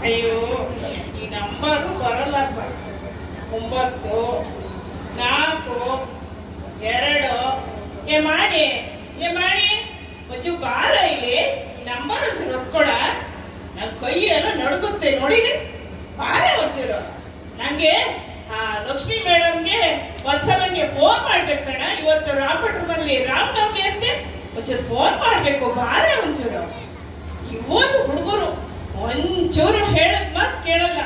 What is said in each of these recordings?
ಅಯ್ಯೋ ಈ ನಂಬರ್ ಬರಲ್ಲಪ್ಪ. 9 4 2 ಏ ಮಾಡಿ ಒಂಚೂರು ಬಾರ ಇಲ್ಲಿ. ನಂಬರ್ ಒಂಚೂರು ಹೊತ್ಕೊಡ. ನನ್ನ ಕೈ ಎಲ್ಲ ನಡುಗುತ್ತೆ ನೋಡಿಲಿ. ಬಾರ ಒಂಚೂರು. ನಂಗೆ ಲಕ್ಷ್ಮಿ ಮೇಡಮ್ಗೆ ವತ್ಸಲಂಗೆ ಫೋನ್ ಮಾಡ್ಬೇಕು ಕಣ. ಇವತ್ತು ರಾಮಭಟ್ರಲ್ಲಿ ರಾಮನವಮಿ ಅಂತೆ. ಒಂಚೂರು ಫೋನ್ ಮಾಡ್ಬೇಕು. ಬಾರ ಒಂಚೂರು. ಇವತ್ತು ಹುಡುಗರು ಒಂಚೂರು ಹೇಳದ್ ಮಾತು ಕೇಳಲ್ಲ.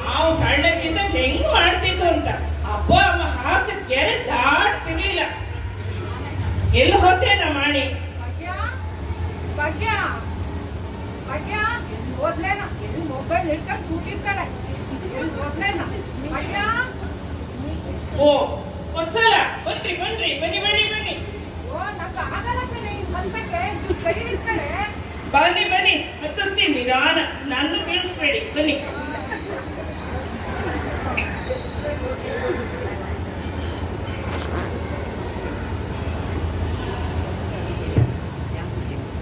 ನಾವು ಸಣ್ಣಕ್ಕಿಂತ ಹೆಂಗ್ ಮಾಡ್ತಿದ್ವು ಅಂತ ಅಪ್ಪ ಅಮ್ಮ ಹಾಕಿದ ಗೆರೆ ದಾಟ್ತಿರ್ಲಿಲ್ಲ. ಎಲ್ಲಿ ಹೋತೇನ ಮಾಡಿ ಮೊಬೈಲ್ ಹಿಡ್ಕೊಂಡು ಕೂತಿರ್ತಾಳೆ. ಓ ಒಂದ್ಸಲ ಬನ್ನಿ ಬನ್ನಿ ಬನ್ನಿ ಬನ್ನಿ ಬನ್ನಿ ಓ ನಂಗೆ ಆಗಲ್ಲ ಕಣೆ. ಬಂದಕ್ಕೆ ಕೈ ಹಿಡ್ತಾಳೆ. ಬನ್ನಿ ಬನ್ನಿ ಹತ್ತಿಸ್ತೀನಿ ನಿಧಾನ. ನನ್ನ ಬೀಳಿಸ್ಬೇಡಿ. ಬನ್ನಿ.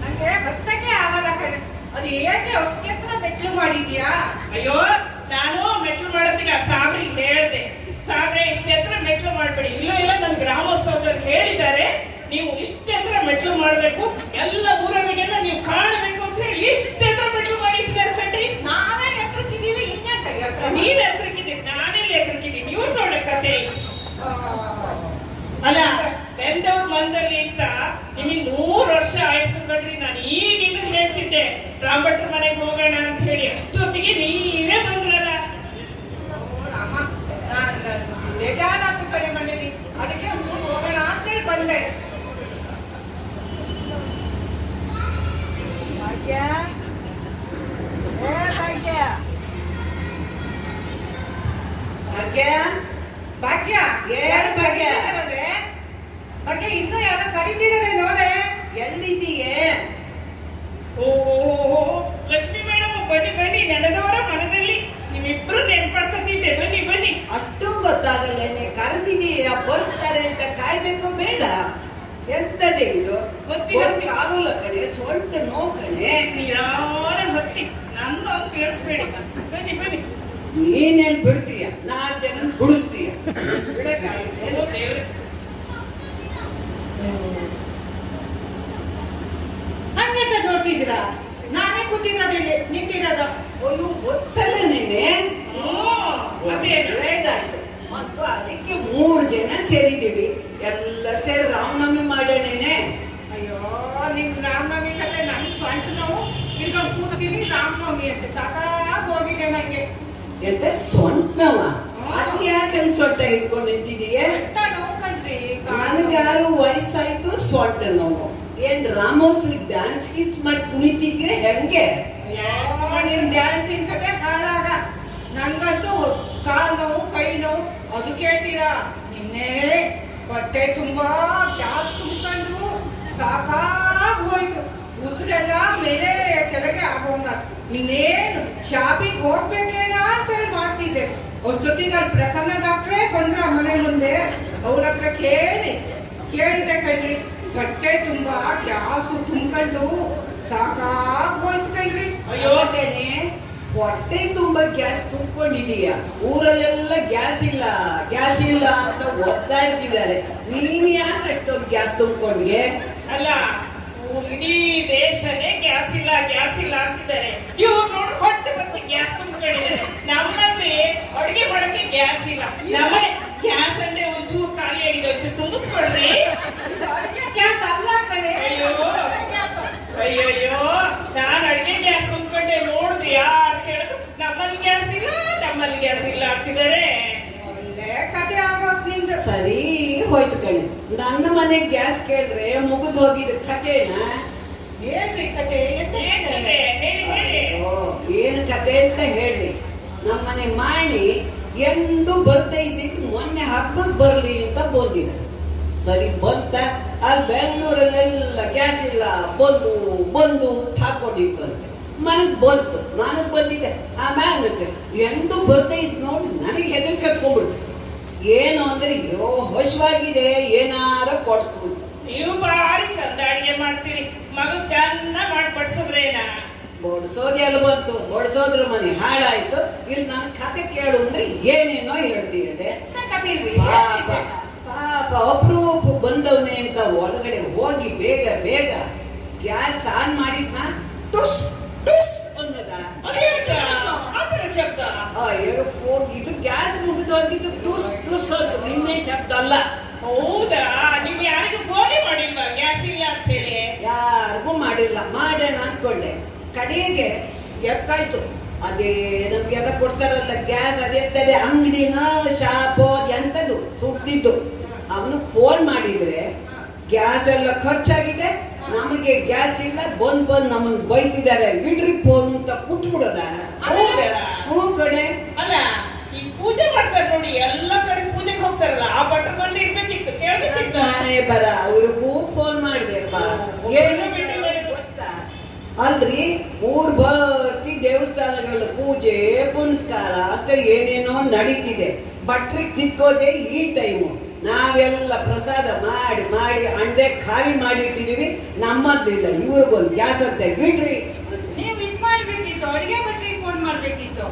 ನಂಗೆ ಬರ್ತಕ್ಕೆ ಆಗಲ್ಲ ಕಣೆ. ಅದು ಏಕೆ ಅಷ್ಟೇ ಮೆಟ್ಲು ಮಾಡಿದ್ಯಾ? ಅಯ್ಯೋ ನಾನು ಮೆಟ್ಲು ಮಾಡೋದಕ್ಕೆ ಸಾಬ್ರಿಗೆ ಹೇಳ್ದೆ. ಸಾಬ್ರೆ ಇಷ್ಟ ಎತ್ತರ ಮೆಟ್ಲು ಮಾಡ್ಬೇಡಿ. ಇಲ್ಲ ನಮ್ಮ ಗ್ರಾಮೋತ್ಸವದಲ್ಲಿ ಹೇಳಿದ್ದಾರೆ ನೀವು ಇಷ್ಟ ಎತ್ತರ ಮೆಟ್ಲು ಮಾಡ್ಬೇಕು, ಎಲ್ಲ ಊರವರಿಗೆಲ್ಲ ನೀವು ಕಾಣಬೇಕು ಅಂತ ಹೇಳಿ ಇಷ್ಟ ಎತ್ತರ ಮೆಟ್ಲು ಮಾಡಿದ್ದಾರೆ ಕಣ್ರಿ. ನಾವೇ ಎತ್ತರಕ್ಕಿದ್ದೀವಿ. ಇನ್ನೆಂತ ನೀವ್ ಎತ್ತರಕ್ಕಿದ್ದೀರಿ, ನಾನೆಲ್ಲಿ ಎತ್ತರಕ್ಕಿದ್ದೀನಿ. ಇವ್ರು ನೋಡ ಕತೆ ಅಲ್ಲ. ಬೆಂದವ್ರ ಮಂದಲ್ಲಿ ಅಂತ ನಿಮಗೆ 100 ವರ್ಷ ಆಯಸ್ಸು ಕಣ್ರಿ. ನಾನು ಈಗಿನ ಹೇಳ್ತಿದ್ದೆ ರಾಮಭಟ್ರ ಮನೆಗೆ ಹೋಗೋಣ ಅಂತ ಹೇಳಿ. ಅಷ್ಟೊತ್ತಿಗೆ ನೀವೇ ಬಂದ್ರಲ್ಲ. ಬೇಜಾರಾದ ಕಡೆ ಮನೇಲಿ. ಅದಕ್ಕೆ ಒಂದು ಹೋಗೋಣ ಅಂತೇಳಿ ಬಂದೆ. ಭಾಗ್ಯ ಭಾಗ್ಯ ಭಾಗ್ಯ ಯಾರು ಭಾಗ್ಯ? ಭಾಗ್ಯ ಇನ್ನೂ ಯಾರ ಕರೀತಿದ್ದಾರೆ ನೋಡೆ. ಎಲ್ಲಿದ್ದೀಯೇ? ಓ ಲಕ್ಷ್ಮಿ ಮೇಡಮ್ ಬನ್ನಿ ಬನ್ನಿ. ನಡೆದವರ ಮನದಲ್ಲಿ ನಿಮ್ಮಿಬ್ರು ನೆನ್ಪಡ್ಕೊತಿದ್ದೆ. ಬನ್ನಿ ಬನ್ನಿ. ಅಷ್ಟು ಗೊತ್ತಾಗಲ್ಲೇನೆ ಕರೆದಿದೀಯ ಬರ್ತಾರೆ ಅಂತ ಕಾಯ್ಬೇಕು ಬೇಡ. ಎಂತದೇ ಇದು? ಆಗಲ್ಲ ಕಡೆ ಸ್ವಲ್ಪ ನೋಕಣೆ. ಯಾರ ಹೊತ್ತಿ ನಂದೊಂದು ಕೇಳಿಸ್ಬೇಡಿ. ಬನ್ನಿ ಬನ್ನಿ. ನೀನೇನ್ ಬಿಡ್ತೀಯ? 4 ಜನ ಬಿಡಿಸ್ತೀಯ. ಓ ದೇವ್ರೆ. ಹಂಗೆಂತ ನೋಡ್ತಿದ್ದೀರಾ? ನಾನೇ ಕೂತಿರೋದು ಇಲ್ಲಿ ನಿಂತಿರೋದು. ಅಯ್ಯೋ ಒಂದ್ಸಲನೇನೆ ಅದೇನು ಒಳ್ಳೇದಾಯ್ತು. ಮತ್ತು ಅದಕ್ಕೆ 3 ಜನ ಸೇರಿದೀವಿ. ಎಲ್ಲ ಸೇರಿ ರಾಮನವಮಿ ಮಾಡೋಣೇನೆ. ಅಯ್ಯೋ ನಿಮ್ ರಾಮನವಮಿ ಕತೆ ನನ್ ಸ್ವಂತ ನೋವು. ಈಗ ಕೂತೀನಿ ರಾಮನವಮಿ ಅಂತ ಸಾಕಾಗಿ ಹೋಗಿದೆ ನಂಗೆ. ಎಂತ ಸೊಂಟನವ? ಅದು ಯಾಕೆ ಸೊಂಟ ಇಟ್ಕೊಂಡು ನಿಂತಿದೀಯ? ನೋವು ಕಣ್ರಿ. ನನಗಾರು ವಯಸ್ಸಾಯ್ತು ಸೊಂಟ ನೋವು. ಏನ್ ರಾಮೋತ್ಸವ ಡ್ಯಾನ್ಸ್ ಗೀನ್ಸ್ ಮಾಡಿ ಕುಣಿತಿದ್ರೆ ಹೆಂಗೆ? ನಿಮ್ ಡ್ಯಾನ್ಸಿಂಗ್ ಕತೆ ಹಾಳಾಗ. ನಂಗಂತೂ ಕಾಲ್ ನೋವು ಕೈ ನೋವು ಅದು ಕೇಳ್ತೀರಾ? ನಿನ್ನೆ ಹೊಟ್ಟೆ ತುಂಬಾ ಗ್ಯಾಸ್ ತುಂಬಿಕೊಂಡು ಸಾಕಾಗಿ ಹೋಯ್ತು. ಉಸಿರೆಲ್ಲ ಮೇಲೆ ಕೆಳಗೆ ಆಗೋಂಗ. ಇನ್ನೇನು ಶಾಪಿಗೆ ಹೋಗ್ಬೇಕೇನ ಅಂತ ಹೇಳಿ ಮಾಡ್ತಿದ್ದೆ. ಅಷ್ಟೊತ್ತಿಗೆ ಅಲ್ಲಿ ಪ್ರಸನ್ನ ಡಾಕ್ಟ್ರೇ ಬಂದ್ರ ಮನೆ ಮುಂದೆ. ಅವ್ರ ಹತ್ರ ಕೇಳಿದೆ ಕಣ್ರಿ. ಹೊಟ್ಟೆ ತುಂಬಾ ಗ್ಯಾಸು ತುಂಬಿಕೊಂಡು ಸಾಕಾಗಿ ಹೋಯ್ತು ಕಣ್ರಿ. ಅಯ್ಯೋ ಕಣೆ, ಹೊಟ್ಟೆ ತುಂಬಾ ಗ್ಯಾಸ್ ತುಂಬಿಕೊಂಡಿದೀಯ. ಊರಲ್ಲೆಲ್ಲ ಗ್ಯಾಸ್ ಇಲ್ಲ ಅಂತ ಒದ್ದಾಡ್ತಿದ್ದಾರೆ. ನೀನ್ ಯಾಕೆ ಅಷ್ಟೊಂದು ಗ್ಯಾಸ್ ತುಂಬಿಕೊಂಡ್ಗೆ? ಅಲ್ಲ ಇಡೀ ದೇಶನೇ ಗ್ಯಾಸ್ ಇಲ್ಲ ಅಂತಿದ್ದಾರೆ. ಇವ್ರು ನೋಡಿ ಹೊಟ್ಟೆ ಮತ್ತೆ ಗ್ಯಾಸ್ ತುಂಬಿಕೊಂಡಿದ್ದಾರೆ. ನಮ್ಮಲ್ಲಿ ಅಡುಗೆ ಮಾಡಕ್ಕೆ ಗ್ಯಾಸ್ ಇಲ್ಲ. ನಮ್ಮನೆ ಗ್ಯಾಸ್ ಅಂದ್ರೆ ಒಂಚೂರು ಖಾಲಿ ಆಗಿದೆ. ಒಂಚೂರು ತುಂಬಿಸ್ಕೊಳ್ರಿ. ಗ್ಯಾಸ್ ಅಲ್ಲ ಕಣೆ. ಅಯ್ಯಯ್ಯೋ ನಾನು ಅಡುಗೆ ಗ್ಯಾಸ್ ತುಂಬಿಕೊಂಡೆ. ನೋಡಿದ್ರಿ ಯಾರು ಕೇಳಿದ್ರು ನಮ್ಮಲ್ಲಿ ಗ್ಯಾಸ್ ಇಲ್ಲ ಅಂತಿದ್ದಾರೆ. ಒಳ್ಳೆ ಕತೆ ಆಗೋದ್ ನಿಂದು. ಸರಿ ಹೋಯ್ತು ಕಣೆ. ನನ್ನ ಮನೆ ಗ್ಯಾಸ್ ಕೇಳಿದ್ರೆ ಮುಗಿದು ಹೋಗಿದ ಕಥೆನಾ? ಹೇಳ್ರಿ ಕತೆ. ಏನು ಕತೆ ಅಂತ ಹೇಳಿ. ನಮ್ಮನೆ ಮಾಡಿ ಎಂದು ಬರ್ತಾ ಇದ್ದಿದ್ದು ಮೊನ್ನೆ ಹಬ್ಬಕ್ಕೆ ಬರ್ಲಿ ಅಂತ ಬಂದಿದೆ. ಸರಿ ಬಂತ. ಅಲ್ಲಿ ಬೆಂಗಳೂರಲ್ಲೆಲ್ಲ ಗ್ಯಾಸ್ ಇಲ್ಲ ಬಂದು ಹಾಕೊಂಡಿದ್ವಂತೆ. ಮನೆಗೆ ಬಂತು. ನಾನು ಬಂದಿದ್ದೆ. ಆಮೇಲೆ ಎಂದು ಬರ್ತಾ ಇದ್ ನೋಡಿ ನನಗೆ ಹೆದರಿಕೆ ಹತ್ಕೊಂಡ್ಬಿಡ್ತು. ಏನು ಅಂದ್ರೆ ಅಯ್ಯೋ ಹಸುವಾಗಿದೆ ಏನಾರ ಕೊಡ್ತು. ನೀವು ಭಾರಿ ಚಂದ ಅಡಿಗೆ ಮಾಡ್ತೀರಿ. ಮಗು ಚೆನ್ನಾಗಿ ಮಾಡಿ ಬಡ್ಸಿದ್ರೇನ? ಬಡ್ಸೋದೆ ಅಲ್ಲಿ ಬಂತು, ಬಡ್ಸೋದ್ರ ಮನೆ ಹಾಳಾಯ್ತು. ಇಲ್ಲಿ ನನ್ನ ಕತೆ ಕೇಳು ಅಂದ್ರೆ ಏನೇನೋ ಹೇಳ್ತೀಯದೆ. ಪಾಪ ಪಾಪ ಅಪ್ರೂಪ ಬಂದವನೇ ಅಂತ ಒಳಗಡೆ ಹೋಗಿ ಬೇಗ ಬೇಗ ಗ್ಯಾಸ್ ಆನ್ ಮಾಡಿದ್ನ, ಟುಸ್ ಟುಸ್ ಅನ್ನದ. ಆತರ ಶಬ್ದ. ಇದು ಗ್ಯಾಸ್ ಮುಗಿದೋಗಿದ್ದು ಟುಸ್ ಟುಸ್ ಅಂತ, ನಿನ್ನೆ ಶಬ್ದ ಅಲ್ಲ. ಹೌದಾ? ನೀವ್ ಯಾರಿಗೂ ಫೋನೇ ಮಾಡಿಲ್ವಾ ಗ್ಯಾಸ್ ಇಲ್ಲ ಅಂತ ಹೇಳಿ? ಯಾರಿಗೂ ಮಾಡಿಲ್ಲ, ಮಾಡೋಣ ಅನ್ಕೊಂಡೆ. ಕಡೆಗೆ ಎಕ್ಕಾಯ್ತು. ಅದೇ ನಮ್ಗೆಲ್ಲ ಕೊಡ್ತಾರಲ್ಲ ಗ್ಯಾಸ್, ಅದೇ ಅಂಗಡಿನ ಶಾಪೋ ಎಂತದು ಸುಟ್ಟಿದ್ದು. ಅವನು ಫೋನ್ ಮಾಡಿದ್ರೆ ಗ್ಯಾಸ್ ಎಲ್ಲ ಖರ್ಚಾಗಿದೆ, ನಮಗೆ ಗ್ಯಾಸ್ ಇಲ್ಲ, ಬಂದ್ ನಮಗ್ ಬೈತಿದ್ದಾರೆ, ಬಿಡ್ರಿ ಫೋನ್ ಅಂತ ಕುಟ್ಬಿಡೋದ. ಹ್ಞೂ ಕಡೆ. ಅಲ್ಲ, ಈ ಪೂಜೆ ಮಾಡ್ತಾರೆ ನೋಡಿ, ಎಲ್ಲ ಕಡೆ ಪೂಜೆಗೆ ಹೋಗ್ತಾರಲ್ಲ, ಆ ಭಟ್ರ ಬಂದು ಇರ್ಬೇಕಿತ್ತು, ಕೇಳ್ಬೇಕಿತ್ತು. ನಾನೇ ಬರ ಅವ್ರಿಗೂ ಫೋನ್ ಮಾಡಿದೆಪ್ಪ. ಏನು ಗೊತ್ತಾ ಅಲ್ರಿ, ಊರ್ ಬರ್ತಿ ದೇವಸ್ಥಾನಗಳ ಪೂಜೆ ಪುನಸ್ಕಾರ ಅಂತ ಏನೇನೋ ನಡೀತಿದೆ. ಭಟ್ರಿಗೆ ಸಿಕ್ಕೋದೆ ಈ ಟೈಮು. ನಾವೆಲ್ಲ ಪ್ರಸಾದ ಮಾಡಿ ಮಾಡಿ ಅಂಡೆ ಖಾಲಿ ಮಾಡಿ ಇಟ್ಟಿದೀವಿ. ನಮ್ಮದ್ಲಿಲ್ಲ, ಇವ್ರಿಗೊಂದು ಗ್ಯಾಸ್ ಅಂತ ಬಿಡ್ರಿ. ನೀವು ಇದ್ ಮಾಡ್ಬೇಕಿತ್ತು, ಅಡಿಗೆ ಭಟ್ರಿಗೆ ಫೋನ್ ಮಾಡ್ಬೇಕಿತ್ತು.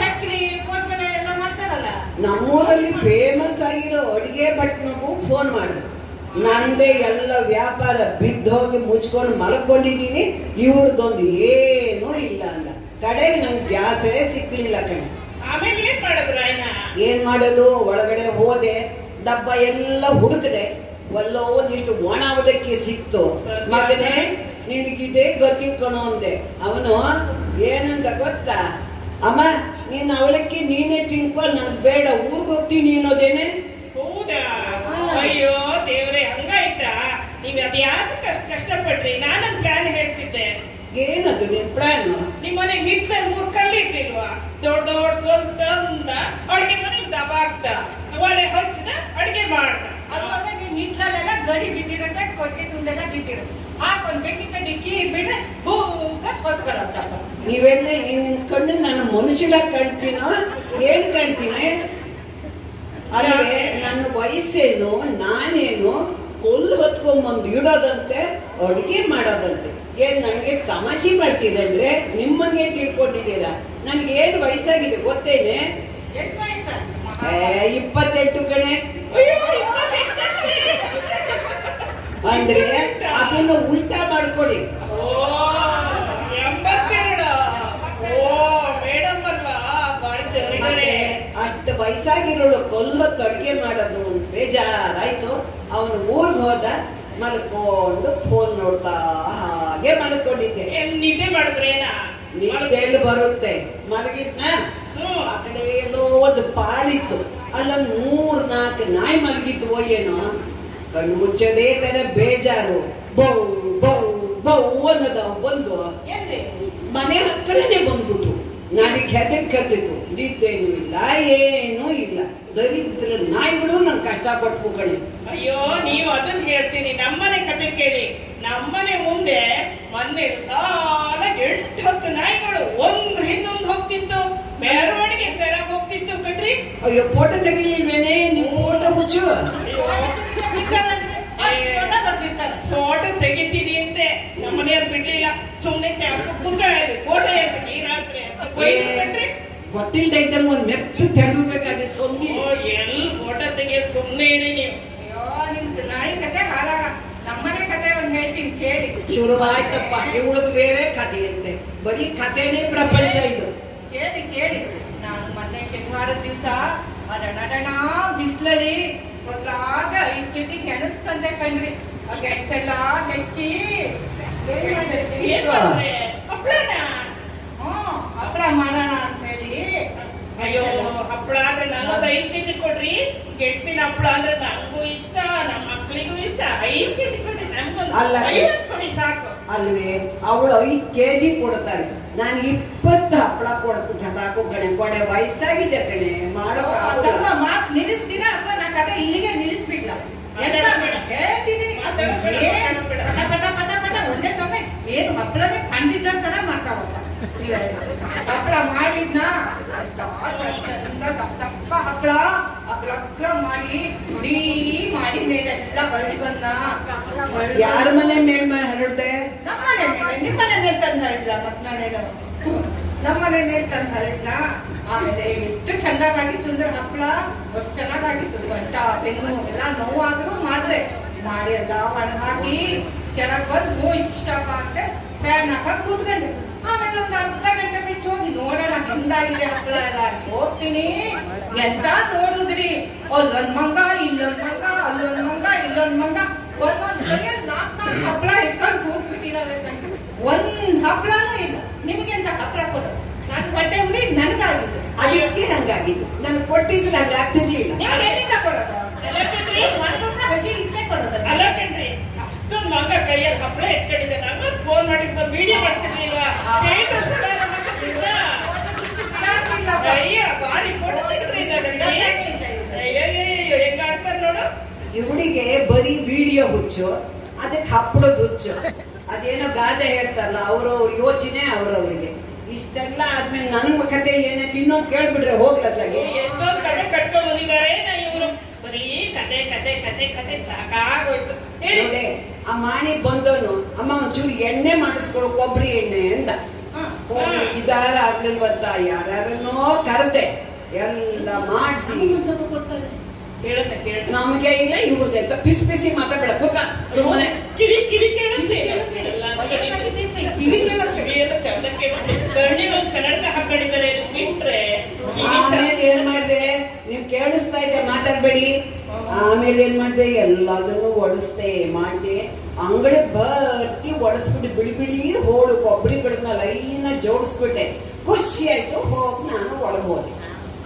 ಚಕ್ರಿ ಕೋಡ್ಬಳೆ ಎಲ್ಲ ಮಾಡ್ತಾರಲ್ಲ, ನಮ್ಮೂರಲ್ಲಿ ಫೇಮಸ್ ಆಗಿರೋ ಅಡಿಗೆ ಭಟ್ನಿಗೂ ಫೋನ್ ಮಾಡಿದ್ರು. ನಂದೇ ಎಲ್ಲ ವ್ಯಾಪಾರ ಬಿದ್ದೋಗಿ ಮುಚ್ಕೊಂಡು ಮಲ್ಕೊಂಡಿದೀನಿ, ಇವ್ರದೊಂದು ಏನೂ ಇಲ್ಲ ಅಂದ. ಕಡೆ ನಂಗೆ ಗ್ಯಾಸೇ ಸಿಕ್ಲಿಲ್ಲ ಕಣೆ. ಆಮೇಲೆ ಏನ್ ಮಾಡಿದ್ರ? ಏನ್ ಮಾಡೋದು, ಒಳಗಡೆ ಹೋದೆ, ಡಬ್ಬ ಎಲ್ಲ ಹುಡುಕದೆ, ಒಲ್ಲೋ ಒಂದಿಷ್ಟು ಒಣ ಅವಲಕ್ಕಿ ಸಿಕ್ತು. ಮಗನೇ ನಿನಗಿದೆ ಗತಿ ಕಣೋ ಅಂದೆ. ಅವನು ಏನಂದ ಗೊತ್ತಾ, ಅಮ್ಮ ನೀನ್ ಅವಲಕ್ಕಿ ನೀನೇ ತಿನ್ಕೊ, ನನಗ್ ಬೇಡ, ಊರ್ಗ್ ಹೋಗ್ತೀನಿ ಅನ್ನೋದೇನೆ. ಹೌದಾ? ಅಯ್ಯೋ ದೇವ್ರೆ, ಹಂಗಾಯ್ತಾ? ನೀವ್ ಅದ್ಯಾಕೆ ಕಷ್ಟಪಟ್ರಿ? ನಾನೊಂದ್ ಪ್ಲಾನ್ ಹೇಳ್ತಿದ್ದೆ. ಏನದು ನಿನ್ ಪ್ಲಾನ್? ನಿಮ್ಮನೆ ಹಿಟ್ಲರ್ 3 ಕಲ್ಲು ಇಟ್ಟಿಲ್ವಾ? ದೊಡ್ಡ ದೊಡ್ಡ ಕಲ್ಲು ತಂದ ಅಡ್ಗೆ ಮನೆ ದಬಾಕ್ತ, ಒಲೆ ಹಚ್ಚದ, ಅಡ್ಗೆ ಮಾಡ್ದ. ಅದ್ರೊಳಗೆ ನೀವು ನಿಂತಲ್ಲೆಲ್ಲ ಗರಿ ಬಿಟ್ಟಿರುತ್ತೆ, ಕೊಟ್ಟೆ ತುಂಡೆಲ್ಲ ಬಿಟ್ಟಿರುತ್ತೆ. ಹಾಕೊಂಡ್ ಬೇಕಿತ್ತ ಡಿಕ್ಕಿ ಬಿಟ್ರೆ ಭೂಗ ಹೊತ್ಕೊಳ್ಳೋದ. ನೀವೆಲ್ಲ ನಿನ್ ಕಣ್ಣು ನಾನು ಮನುಷ್ಯನ ಕಾಣ್ತೀನೋ ಏನ್ ಕಾಣ್ತೀನಿ? ಅಲ್ಲೇ ನನ್ನ ವಯಸ್ಸೇನು, ನಾನೇನು ಕೊಲ್ಲು ಹೊತ್ಕೊಂಡ್ಬಂದು ಇಡೋದಂತೆ, ಅಡುಗೆ ಮಾಡೋದಂತೆ. ಏನ್ ನನಗೆ ತಮಾಷೆ ಮಾಡ್ತಿದ್ರೆ ನಿಮ್ಮಂಗೆ ತಿಳ್ಕೊಂಡಿದ್ದೀರಾ? ನನಗೆ ಏನ್ ವಯಸ್ಸಾಗಿದೆ ಗೊತ್ತೇನೆ? ಎಷ್ಟು ವಯಸ್ಸು? 28 ಕಣೆ. ಅಯ್ಯೋ, ಅಂದ್ರೆ ಅದನ್ನು ಉಲ್ಟಾ ಮಾಡ್ಕೊಡಿ. ಓ 82. ಓ ಮೇಡಮ್ ಅಲ್ವಾ, ಬಾರಿ ಚೆನ್ನಾಗಿದ್ದಾರೆ. ಅಷ್ಟು ವಯಸ್ಸಾಗಿರೋಳು ಕೊಲ್ಲೊತ್ತು ಅಡುಗೆ ಮಾಡೋದು ಒಂದು ಬೇಜಾರಾಯ್ತು. ಅವನು ಊರ್ಗ್ ಹೋದ, ಮಲ್ಕೊಂಡು ಫೋನ್ ನೋಡ್ತಾ ಹಾಗೆ ಮಲ್ಕೊಂಡಿದ್ದೆ. ನಿದ್ದೆ ಮಾಡಿದ್ರೇನ? ನಿದ್ದೆಲ್ಲಿ ಬರುತ್ತೆ, ಮಲಗಿದ್ನ. ಆ ಕಡೆ ಎಲ್ಲೋ ಒಂದು ಪಾಳಿತ್ತು, ಅಲ್ಲೊಂದು 3-4 ನಾಯಿ ಮಲಗಿದ್ವು ಏನೋ. ಕಣ್ಣು ಮುಚ್ಚದೇ ಕಡೆ ಬೇಜಾರು, ಬೌ ಬೌ ಬೌ ಅನ್ನದ ಬಂದು ಮನೆ ಹತ್ರನೇ ಬಂದ್ಬಿಟ್ಟು ನನಗೆ ಹೆದರ್ಕತ್ತಿತ್ತು. ನಿದ್ದೇನು ಇಲ್ಲ, ಏನೂ ಇಲ್ಲ. ದರಿದ್ರ ನಾಯಿಗಳು ನನ್ ಕಷ್ಟ ಪಟ್ಬು ಕಣೆ. ಅಯ್ಯೋ, ನೀವು ಅದನ್ನ ಹೇಳ್ತೀರಿ, ನಮ್ಮನೆ ಕತೆ ಕೇಳಿ. ನಮ್ಮನೆ ಮುಂದೆ ಮೊನ್ನೆ ಸಾಲ 8-10 ನಾಯಿಗಳು ಒಂದ್ರ ಹಿಂದೊಂದು ಹೋಗ್ತಿತ್ತು, ಮೆರವಣಿಗೆ ತರ ಹೋಗ್ತಿತ್ತು ಕಣ್ರಿ. ಅಯ್ಯೋ, ಫೋಟೋ ತೆಗಿಲಿಲ್ವೇನೆ ನೀವು? ಫೋಟೋ ಹುಚ್ಚು. ಫೋಟೋ ತೆಗಿತೀನಿ ಅಂತೆ, ನಮ್ಮನೆಯವ್ರು ಬಿಡ್ಲಿಲ್ಲ. ಸುಮ್ನೆ ಫೋಟೋ ಎತ್ತಿ ರಾತ್ರಿ ಅಂತ ಬೈದ್ರಿ. ಗೊತ್ತಿಲ್ದ ಇದ್ದಂಗ ಒಂದ್ ಮೆತ್ತು ತೆರಬೇಕಾದ್ರೆ ಸೊಂದಿ. ಎಲ್ಲಿ ಫೋಟೋ ತೆಗಿಯ, ಸುಮ್ನೆ ಇರಿ ನೀವು. ಅಯ್ಯೋ, ನಿಮ್ದು ನಾಯಿ ಕತೆ ಹಾಳಾಗ. ನಮ್ಮನೆ ಕತೆ ಒಂದ್ ಹೇಳ್ತೀನಿ ಕೇಳಿ. ಶುರುವಾಯ್ತಪ್ಪ, ಇವಳದು ಬೇರೆ ಕಥೆ ಅಂತೆ. ಬರೀ ಕಥೆನೇ ಪ್ರಪಂಚ ಇದು. ಕೇಳಿ ಕೇಳಿ. ನಾನು ಮೊನ್ನೆ ಶನಿವಾರದ ದಿವಸ ಅಡಣ ಬಿಸ್ಲಲ್ಲಿ ಗೊತ್ತಾಗ 5 ಕೆಜಿ ಗೆಣಸ್ತಂದೆ ಕಣ್ರಿ. ಆ ಗೆಣಸೆಲ್ಲ ಹೆಚ್ಚಿ ಹಪ್ಪಳ ಮಾಡೋಣ ಅಂತ ಹೇಳಿ. ಅಯ್ಯೋ, ಹಪ್ಪಳ ಆದ್ರೆ ನನ್ನೊಂದು 5 ಕೆಜಿ ಕೊಡ್ರಿ. ಗೆಡ್ಸಿನ ಹಪ್ಪಳ ಅಂದ್ರೆ ನನಗೂ ಇಷ್ಟ, ನಮ್ಮ ಮಕ್ಕಳಿಗೂ ಇಷ್ಟ. 5 ಕೆಜಿ ಕೊಡ್ರಿ, ನಮ್ಗೊಂದು 50 ಕೊಡಿ ಸಾಕು. ಅಲ್ವೇ, ಅವಳು 5 ಕೆಜಿ ಕೊಡ್ತಾಳೆ, ನಾನು 20 ಹಪ್ಪಳ ಕೊಡ್ತು ಸಾಕು ಕಣೆ. ಕೊಡೆ ವಯಸ್ಸಾಗಿದೆ ಕಣೆ, ಮಾಡೋ ಸ್ವಲ್ಪ ಮಾತು ನಿಲ್ಲಿಸ್ತೀನ ಅಥವಾ ನಾ ಕತೆ ಇಲ್ಲಿಗೆ ನಿಲ್ಲಿಸ್ಬಿಡ್ಲ? ಹೇಳ್ತೀನಿ ಪಟ ಪಟ ಪಟ ಒಂದೇ ಸಮಯ ಏನು ಹಪ್ಪಳನೇ ಖಂಡಿತ ತರ ಮಾಡ್ತಾವಪ್ಪ. ಹಪ್ಪಳ ಮಾಡಿದ್ನ ದಪ್ಪ ಹಪ್ಪಳ ಅಗ್ಲ ಮಾಡಿ ಹುಡಿ ಮಾಡಿ ಮೇಲೆಲ್ಲ ಹೊರಡಿ ಬಂದ. ಯಾರ ಮನೆ ಮೇಲ್ ಹರಡ್ದೆ? ನಮ್ಮನೆ ನಿಮ್ಮನೆ ತಂದು ಹರಡ್ಲ ಮತ್ ನಾನೇನು ನಮ್ಮನೆ ತಂದು ಹರಡ್ಲ. ಆಮೇಲೆ ಎಷ್ಟು ಚೆನ್ನಾಗಾಗಿತ್ತು ಅಂದ್ರೆ ಹಪ್ಪಳ ಅಷ್ಟು ಚೆನ್ನಾಗಾಗಿತ್ತು. ಗಂಟ ಬೆನ್ನು ಎಲ್ಲ ನೋವಾದ್ರೂ ಮಾಡ್ದೆ ಮಾಡಿ ಎಲ್ಲ ಒಣಗಿ ಹಾಕಿ ಕೆಳಗ್ ಬಂದು ಇಷ್ಟಪ್ಪ ಅಂತ ಫ್ಯಾನ್ ಹಾಕೊಂಡು ಕೂತ್ಕೊಂಡೆ. ಆಮೇಲೆ ಒಂದು ಅರ್ಧ ಗಂಟೆ ಬಿಟ್ಟು ಹೋಗಿ ನೋಡೋಣ ಹೆಂಗಾಗಿದೆ ಹಪ್ಪಳ ಎಲ್ಲ ಅಂತ ಹೋಗ್ತೀನಿ. ಎಂತ ನೋಡುದ್ರಿ, ಅಲ್ಲೊಂದ್ ಮಂಗ ಇಲ್ಲೊಂದ್ ಮಂಗ ಅಲ್ಲೊಂದ್ ಮಂಗ ಇಲ್ಲೊಂದ್ ಮಂಗ ಒಂದೊಂದ್ ಕೈಯಲ್ಲಿ 4 ಹಪ್ಪಳ ಇಟ್ಕೊಂಡು ಕೂತ್ಬಿಟ್ಟಿದಾವೆ. ಒಂದ್ ಹಪ್ಪಳನೂ ಇಲ್ಲ. ನಿಮ್ಗೆಂತ ಹಪ್ಪಳ ಕೊಡೋದು? ನನ್ ಹೊಟ್ಟೆ ಉರಿ ನನ್ಗಾಗಿದೆ. ಅದಕ್ಕೆ ಹಂಗಾಗಿದ್ದು. ನಾನು ಕೊಟ್ಟಿದ್ರೆ ಹಂಗಾಗ್ತಿರ್ಲಿಲ್ಲ. ನಿಮ್ಗೆ ಎಲ್ಲಿಂದ ಕೊಡೋದು? ಹಸಿ ಇಟ್ಟೇ ಕೊಡೋದಲ್ಲ. ಅಲ್ಲ ಕಣ್ರಿ, ಅಷ್ಟೊಂದು ಮಗ ಕೈಯಲ್ಲಿ ಹಪ್ಪಳ ಇಟ್ಕೊಂಡಿದ್ದೆ. ನಂಗೊಂದು ಫೋನ್ ಮಾಡಿದ್ ವಿಡಿಯೋ ಮಾಡ್ತಿರ್ಲಿಲ್ವಾ? ಸ್ಟೇಟಸ್ ಎಲ್ಲ ಹಾಕಿದ್ದಿಲ್ಲ. ಅಯ್ಯ ಬಾರಿ ಫೋಟೋ ತೆಗೆದ್ರಿ ಅಯ್ಯಯ್ಯೋ ಹೆಂಗ ಆಡ್ತಾರ ನೋಡು. ಇವಳಿಗೆ ಬರೀ ವಿಡಿಯೋ ಹುಚ್ಚು, ಅದಕ್ಕೆ ಹಪ್ಪಳದ ಹುಚ್ಚು. ಅದೇನೋ ಗಾದೆ ಹೇಳ್ತಾರಲ್ಲ, ಅವ್ರವ್ರ ಯೋಚನೆ ಅವ್ರವ್ರಿಗೆ. ಇಷ್ಟೆಲ್ಲ ಆದ್ಮೇಲೆ ನನ್ನ ಕತೆ ಏನೈತಿ ಇನ್ನೊಂದು ಕೇಳ್ಬಿಟ್ರೆ ಹೋಗ್ಲತ್ತಾಗೆ. ಎಷ್ಟೊಂದು ಕತೆ ಕಟ್ಕೊಂಡ್ ಬಂದಿದ್ದಾರೆ ಇವರು. ಬರೀ ಕತೆ ಕತೆ ಕತೆ ಕತೆ ಸಾಕಾಗೋಯ್ತು. ನೋಡಿ, ಆ ಮಾಣಿ ಬಂದವನು, ಅಮ್ಮ ಒಂಚೂರು ಎಣ್ಣೆ ಮಾಡಿಸ್ಕೊಡು, ಕೊಬ್ಬರಿ ಎಣ್ಣೆ ಅಂದ. ಇದಾರ ಆಗ್ಲಿಲ್ವಂತ ಯಾರನ್ನೋ ಕರೆದೆ, ಎಲ್ಲ ಮಾಡಿಸಿ ಕೇಳುತ್ತೆ ಕೇಳುತ್ತೆ. ನಮ್ಗೆ ಇಲ್ಲ ಇವ್ರದ್ದು ಅಂತ ಪಿಸಿ ಪಿಸಿ ಮಾತಾಡ್ಬೇಡ, ಕೂತ ಸುಮ್ಮನೆ. ಕಿವಿ ಕಿವಿ ಕೇಳುತ್ತೆ. ಕಿವಿ ಎಲ್ಲ ಚಂದ ಕೇಳುತ್ತೆ. ಕಣ್ಣಿಗೆ ಒಂದು ಕನ್ನಡಕ ಹಾಕೊಂಡಿದ್ದಾರೆ, ಇದು ಬಿಟ್ರೆ ಆಮೇಲೆ ಏನ್ ಮಾಡ್ದೆ, ನೀವ್ ಕೇಳಿಸ್ತಾ ಇದ್ದೆ ಮಾತಾಡ್ಬೇಡಿ. ಆಮೇಲೆ ಏನ್ ಮಾಡ್ದೆ, ಎಲ್ಲದನ್ನು ಒಡಿಸ್ದೆ ಮಾಡ್ದೆ. ಅಂಗಡಿ ಬರ್ತಿ ಒಡಿಸ್ಬಿಟ್ಟು ಬಿಡಿ ಬಿಡಿ ಹೋಳು ಕೊಬ್ಬರಿಗಳನ್ನ ಲೈನ ಜೋಡಿಸ್ಬಿಟ್ಟೆ. ಖುಷಿ ಆಯ್ತು. ಹೋಗಿ ನಾನು ಒಳಗೆ ಹೋದೆ.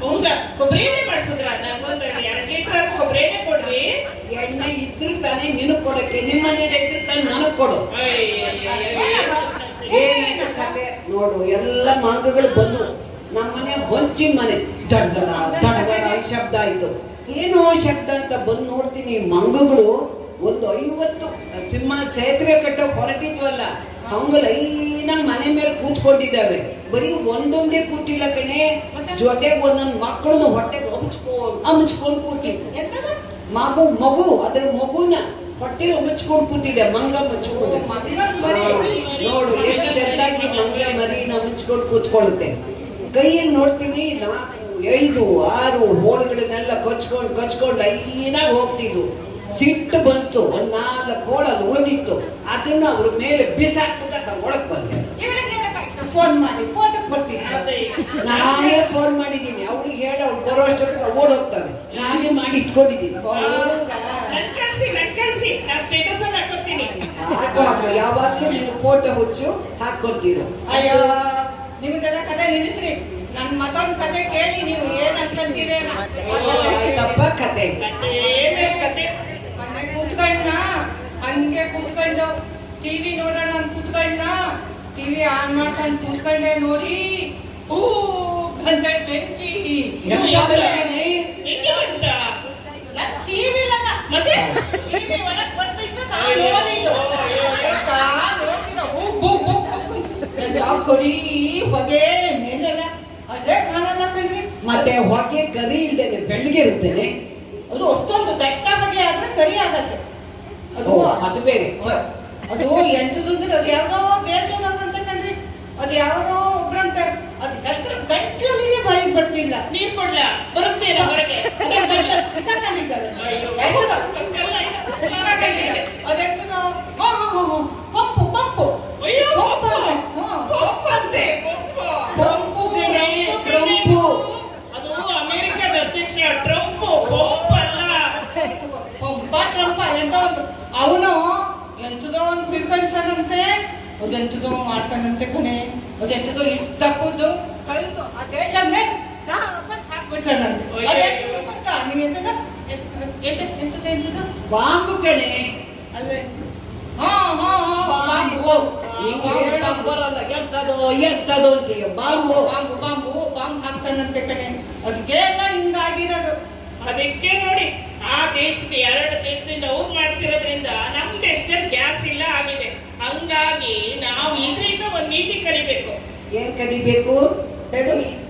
ಹೌದಾ? ಕೊಬ್ಬರಿ ಎಣ್ಣೆ ಮಾಡಿಸಿದ್ರ? ನಂಗೊಂದು 2 ಲೀಟರ್ ಕೊಬ್ಬರಿ ಎಣ್ಣೆ ಕೊಡ್ರಿ. ಎಣ್ಣೆ ಇದ್ರು ತಾನೇ ನಿನಗ್ ಕೊಡಕ್ಕೆ, ನಿಮ್ಮ ಮನೇಲಿ ಇದ್ರು ತಾನೇ ನನಗ್ ಕೊಡು. ಏನೇನು ಕತೆ ನೋಡು. ಎಲ್ಲ ಮಂಗಗಳು ಬಂದು ನಮ್ಮನೆ ಹೊಂಚಿನ ಮನೆ ದಡ್ಗಲ ದಡ್ಗಲ ಶಬ್ದ ಆಯ್ತು. ಏನೋ ಶಬ್ದ ಅಂತ ಬಂದು ನೋಡ್ತೀನಿ, ಮಂಗಗಳು ಒಂದು 50 ಸಿಂಹ ಸೇತುವೆ ಕಟ್ಟೋ ಹೊರಟಿದ್ವಲ್ಲ ಹಂಗ ಲೈನ ಮನೆ ಮೇಲೆ ಕೂತ್ಕೊಂಡಿದ್ದಾವೆ. ಬರೀ ಒಂದೊಂದೇ ಕೂತಿಲ್ಲ ಕಣೆ, ಜೊತೆಗೆ ಒಂದೊಂದು ಮಕ್ಕಳನ್ನ ಹೊಟ್ಟೆಗೆ ಅಮಚ್ಕೊಂಡು ಕೂತಿತ್ತು. ಮಗು ಅದ್ರ ಮಗುನ ಹೊಟ್ಟೆ ಮುಚ್ಕೊಂಡು ಕೂತಿದೆ. ಮಂಗ ಮುಚ್ಕೊಂಡು ನೋಡು ಎಷ್ಟು ಚೆನ್ನಾಗಿ ಮಂಗ ಮರಿನ ಮುಚ್ಕೊಂಡು ಕೂತ್ಕೊಳ್ಳುತ್ತೆ. ಕೈಯಲ್ಲಿ ನೋಡ್ತೀನಿ 4, 5, 6 ಹೋಳುಗಳನ್ನೆಲ್ಲ ಕಚ್ಕೊಂಡು ಲೈನಾಗಿ ಹೋಗ್ತಿದ್ವು. ಸಿಟ್ಟು ಬಂತು, ಒಂದ್ 4 ಹೋಳಲ್ಲಿ ಉಳಿದಿತ್ತು. ಅದನ್ನ ಅವ್ರ ಮೇಲೆ ಬಿಸಾಕ್ಬಿಟ್ಟ ಒಳಗ್ ಬಂದೆ. ಫೋನ್ ಮಾಡಿ ಫೋಟೋ ಕೊಡ್ತೀನಿ. ನಾನೇ ಫೋನ್ ಮಾಡಿದ್ದೀನಿ ಅವ್ಳಿಗೆ, ಹೇಳ ಅವ್ಳು ಬರೋ ಅಷ್ಟೊತ್ತಿಗೆ ಓಡ್ ಹೋಗ್ತವೆ. ನಾನೇ ಮಾಡಿ ಇಟ್ಕೊಂಡಿದ್ದೀನಿ. ನನ್ ಕಳ್ಸಿ ನಾನು ಸ್ಟೇಟಸ್ ಅಲ್ಲಿ ಹಾಕೋತೀನಿ. ಹಾಕೋ ಯಾವಾಗ್ಲೂ ನಿನ್ನ ಫೋಟೋ ಹುಚ್ಚು ಹಾಕೊತೀರು. ಅಯ್ಯೋ ನಿಮ್ದೆಲ್ಲ ಕತೆ ನಿಲ್ಲಿಸ್ರಿ. ನನ್ ಮತ್ತೊಂದು ಕತೆ ಕೇಳಿ ನೀವು ಏನ್ ಅನ್ಕೊಂತೀರೇನ. ಆಯ್ತಪ್ಪ ಕತೆ. ಮೊನ್ನೆ ಕೂತ್ಕೊಂಡ ಹಂಗೆ ಕೂತ್ಕೊಂಡು ಟಿವಿ ನೋಡೋಣ ಅಂತ ಕೂತ್ಕೊಂಡ. ಟಿವಿ ಆನ್ ಮಾಡ್ಕೊಂಡು ಕೂತ್ಕೊಂಡೆ, ನೋಡಿ ಹೂ ಗಂಟೆ ಬೆಂಕಿ. ನನ್ ಟಿವಿ ಇಲ್ಲ ಮತ್ತೆ ಟಿವಿ ಒಳಗ್ ಬರ್ತಿತ್ತು, ನಾನು ನೋಡಿದ್ದು. ಕೊಡಿ ಹೊಗೆ ಮೇಲೆಲ್ಲ ಅದೇ ಕಾಣಲ್ಲ ಕಣ್ರಿ. ಮತ್ತೆ ಹೊಗೆ ಕರಿ ಇಲ್ದೇನೆ ಬೆಳ್ಳಗೆ ಇರುತ್ತೇನೆ. ಅದು ಅಷ್ಟೊಂದು ದಟ್ಟ ಹೊಗೆ ಆದ್ರೆ ಕರಿ ಆಗತ್ತೆ. ಅದು ಬೇರೆ. ಅದು ಎಂತದಂದ್ರೆ ಅದು ಯಾವ್ದೋ ದೇಶದಂತೆ ಕಣ್ರಿ. ಅದು ಯಾರೋ ಒಬ್ರಂತೆ, ಅದು ಹೆಸರು ಗಂಟ್ಲಿಗೆ ಬಾಯಿಗೆ ಬರ್ತಿಲ್ಲ. ನೀರ್ ಕೊಡ್ಲ ಬರುತ್ತೇನೆ ಹೊರಗೆ. ಅದೆಂತನೋ ಪಂಪು ಪಂಪು ಅದು ಅಮೆರಿಕದ ಅಧ್ಯಕ್ಷ ಟ್ರಂಪ್. ಅಲ್ಲ ಟ್ರಂಪ್ ಎಂತ ಒಂದು ಅವನು ಎಂತದೋ ಒಂದು ತಿಳ್ಕೊಳ್ತಾನಂತೆ. ಅದೆಂತದೋ ಮಾಡ್ತಾನಂತೆ ಕಣೆ. ಅದೆಂತದೋ ಇಷ್ಟ ತಪ್ಪದ್ದು ಕಲಿತು ಆ ದೇಶ ಮೇಲೆ ಹಾಕ್ಬಿಡ್ತಾನಂತೆ. ಅದೆಂತದೋ ಗೊತ್ತಾ ನೀವು? ಎಂತದ ಬಾಂಬು ಕಣೆ. ಅಲ್ಲೇ ಬರಲ್ಲ. ಎಂತದೋ ಅಂತೀಯ. ಬಾಂಬು ಬಾಂಬು ಹಾಕ್ತಾನಂತೆ ಕಣೆ. ಅದಕ್ಕೆಲ್ಲ ಹಿಂಗಾಗಿರೋದು. ಅದಕ್ಕೆ ನೋಡಿ, ಆ ದೇಶದ 2 ದೇಶದಿಂದ ಅವ್ರು ಮಾಡ್ತಿರೋದ್ರಿಂದ ನಮ್ ದೇಶದಲ್ಲಿ ಗ್ಯಾಸ್ ಇಲ್ಲ ಆಗಿದೆ. ಹಂಗಾಗಿ ನಾವು ಇದರಿಂದ ಒಂದು ನೀತಿ ಕಲಿಬೇಕು. ಏನ್ ಕಲಿಬೇಕು?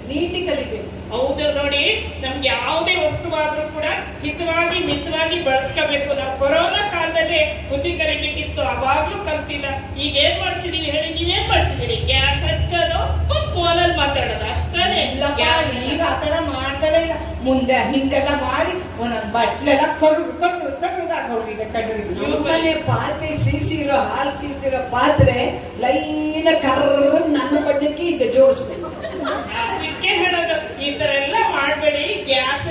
ನೀತಿ ಕಲಿಬೇಕು. ಹೌದು ನೋಡಿ, ನಮ್ಗೆ ಯಾವುದೇ ವಸ್ತುವಾದ್ರೂ ಕೂಡ ಹಿತವಾಗಿ ಮಿತವಾಗಿ ಬಳಸ್ಕೋಬೇಕು. ನಾವು ಕೊರೋನಾ ಕಾಲದಲ್ಲಿ ಬುದ್ಧಿ ಕಲಿಬೇಕಿತ್ತು, ಅವಾಗ್ಲೂ ಕಲ್ತಿದ್ವಿ. ಆಗುದಿಲ್ಲ. ಈಗ ಏನ್ ಮಾಡ್ತಿದೀವಿ ಹೇಳಿ, ನೀವೇನ್ ಮಾಡ್ತಿದ್ದೀರಿ? ಗ್ಯಾಸ್ ಹಚ್ಚೋದು, ಫೋನಲ್ಲಿ ಮಾತಾಡೋದು ಅಷ್ಟೇ. ಇಲ್ಲಪ್ಪ, ಈಗ ಆತರ ಮಾಡ್ತಾನೆ ಇಲ್ಲ. ಮುಂದೆ ಹಿಂದೆಲ್ಲ ಮಾಡಿ ಒಂದೊಂದ್ ಬಟ್ಲೆಲ್ಲ ಕರ್ರುಗಾಗ ಹೋಗಿದೆ ಕಡ್ರಿ. ನಮ್ಮನೆ ಪಾತ್ರೆ ಸೀಸಿರೋ ಹಾಲು ಸೀಸಿರೋ ಪಾತ್ರೆ ಲೈನ ಕರ್ರ ನನ್ನ ಬಡ್ಡಕ್ಕೆ ಈಗ ಜೋಡಿಸ್ಬೇಕು. ಅದಕ್ಕೆ ಹೇಳೋದು, ಈ ತರ ಎಲ್ಲ ಮಾಡ್ಬೇಡಿ, ಗ್ಯಾಸ್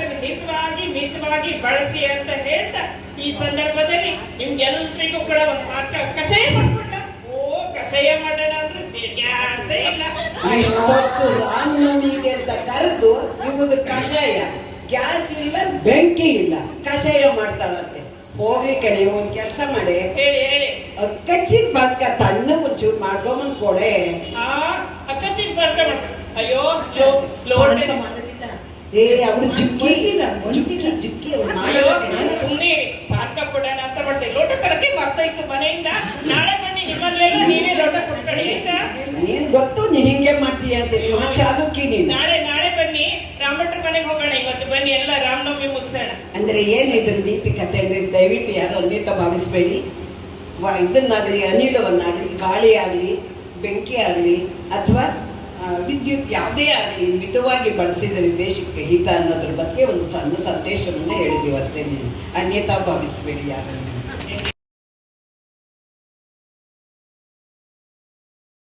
ಮಿತವಾಗಿ ಬಳಸಿ ಅಂತ ಹೇಳ್ತಾ ಈ ಸಂದರ್ಭದಲ್ಲಿ ನಿಮ್ಗೆಲ್ರಿಗೂ ಕೂಡ ಒಂದು ಪಾತ್ರ ಕಷಾಯ ಮಾಡ್ಕೊಂಡ. ಓ, ಕಷಾಯ ಮಾಡೋಣ ಅಂದ್ರೆ ಗ್ಯಾಸೇ ಇಲ್ಲ. ಇಷ್ಟೊತ್ತು ರಾಮನವಮಿಗೆ ಅಂತ ಕರೆದು ಇವ್ರದ್ದು ಕಷಾಯ, ಗ್ಯಾಸ್ ಇಲ್ಲ, ಬೆಂಕಿ ಇಲ್ಲ, ಕಷಾಯ ಮಾಡ್ತಾರಂತೆ. ಹೋಗ್ಲಿ ಕಣೆ, ಒಂದ್ ಕೆಲಸ ಮಾಡಿ, ಹೇಳಿ ಕಚ್ಚಿನ ಬಾಕ ತಣ್ಣ ಒಂಚೂರು ಮಾಡ್ಕೊಂಬಂದ್ ಕೊಡೆ. ಅಕ್ಕಚಿನ್ ಬರ್ಕೊಂಡ್ ಅಯ್ಯೋ ಲೋಡ್ ಅವ್ರು ಜುಕ್ಕಿ ಅವ್ರು ಅಯ್ಯೋ ಸುಮ್ಮನೆ ಪಾರ್ಕ ಕೊಡೋಣ ಅಂತ ಮಾಡ್ದೆ. ಲೋಟ ತರಕ್ಕೆ ಬರ್ತಾಯಿತ್ತು ಮನೆಯಿಂದ. ನಾಳೆ ಬನ್ನಿ, ನಿಮ್ಮಲ್ಲೆಲ್ಲ ನೀವೇ ಲೋಟ ಕೊಟ್ಕೊಳ್ಳಿ ಆಯ್ತಾ? ನೀನ್ ಗೊತ್ತು ನೀನ್ ಹಿಂಗೆ ಮಾಡ್ತೀಯ ಅಂತ ಚಾಲುಕಿ ನೀನು. ನಾಳೆ ಬನ್ನಿ, ರಾಮಭಟ್ರ ಮನೆಗೆ ಹೋಗೋಣ. ಇವತ್ತು ಬನ್ನಿ, ಎಲ್ಲ ರಾಮನವಮಿ ಮುಗಿಸೋಣ. ಅಂದ್ರೆ ಏನು ಇದ್ರ ನೀತಿ ಕಥೆ ಅಂದ್ರೆ, ದಯವಿಟ್ಟು ಯಾರು ಅನ್ಯತ ಭಾವಿಸ್ಬೇಡಿ. ಇದನ್ನಾಗ್ಲಿ, ಅನಿಲವನ್ನಾಗ್ಲಿ, ಗಾಳಿ ಆಗ್ಲಿ, ಬೆಂಕಿ ಆಗ್ಲಿ, ಅಥವಾ ವಿದ್ಯುತ್ ಯಾವುದೇ ಆಗಲಿ ಮಿತವಾಗಿ ಬಳಸಿದರೆ ದೇಶಕ್ಕೆ ಹಿತ ಅನ್ನೋದ್ರ ಬಗ್ಗೆ ಒಂದು ಸಣ್ಣ ಸಂದೇಶವನ್ನ ಹೇಳಿದ್ದೀವಿ ಅಷ್ಟೇ. ನೀವು ಅನ್ಯತಾ ಭಾವಿಸ್ಬೇಡಿ ಯಾರು.